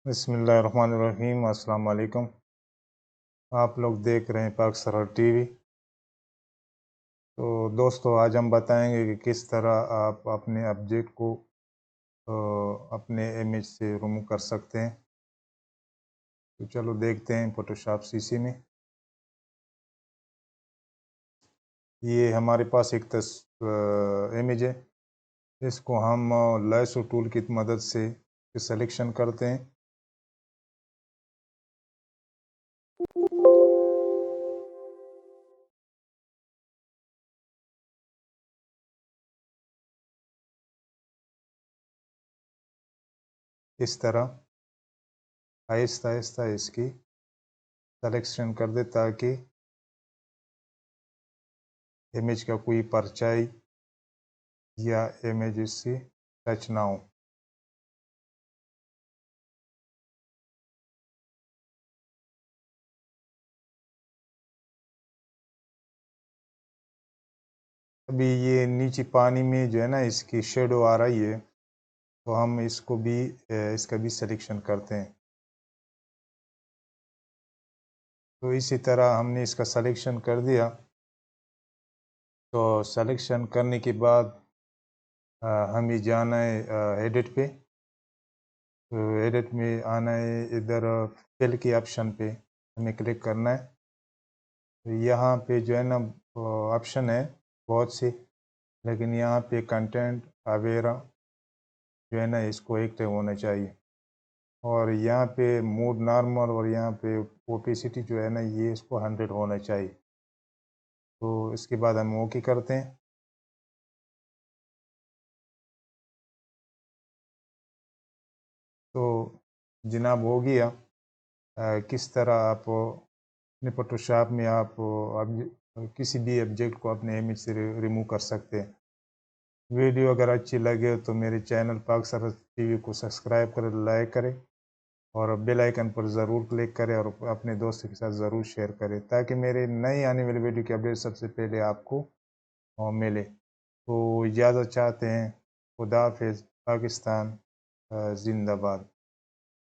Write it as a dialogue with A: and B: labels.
A: बिस्मिल्लाहिर्रहमानिर्रहीम। अस्सलाम वालेकुम। आप लोग देख रहे हैं पाक सरहद टीवी। तो दोस्तों, आज हम बताएंगे कि किस तरह आप अपने ऑब्जेक्ट को अपने इमेज से रिमूव कर सकते हैं। तो चलो देखते हैं फोटोशॉप सीसी में। ये हमारे पास एक इमेज है। इसको हम लैसो टूल की मदद से सिलेक्शन करते हैं। इस तरह आहिस्ता आहिस्ता इसकी सिलेक्शन कर दे ताकि इमेज का कोई परछाई या इमेज इससे टच ना हो। अभी ये नीचे पानी में जो है ना, इसकी शेडो आ रही है, तो हम इसको भी इसका भी सिलेक्शन करते हैं। तो इसी तरह हमने इसका सिलेक्शन कर दिया। तो सिलेक्शन करने के बाद हमें जाना है एडिट पे। तो एडिट में आना है, इधर फिल के ऑप्शन पे हमें क्लिक करना है। तो यहाँ पे जो है ना ऑप्शन है बहुत से, लेकिन यहाँ पे कंटेंट अवेरा जो है ना, इसको एक्टिव होना चाहिए। और यहाँ पे मूड नॉर्मल और यहाँ पे ओपेसिटी जो है ना, ये इसको 100 होना चाहिए। तो इसके बाद हम ओके करते हैं। तो जनाब हो गया। किस तरह आप अपने फोटोशॉप में आप किसी भी ऑब्जेक्ट को अपने इमेज से रिमूव कर सकते हैं। वीडियो अगर अच्छी लगे तो मेरे चैनल पाक सरहद टीवी को सब्सक्राइब करें, लाइक करें और बेल आइकन पर ज़रूर क्लिक करें और अपने दोस्त के साथ ज़रूर शेयर करें ताकि मेरे नई आने वाली वीडियो की अपडेट सबसे पहले आपको मिले। तो इजाज़त चाहते हैं। खुदा हाफिज़। पाकिस्तान जिंदाबाद।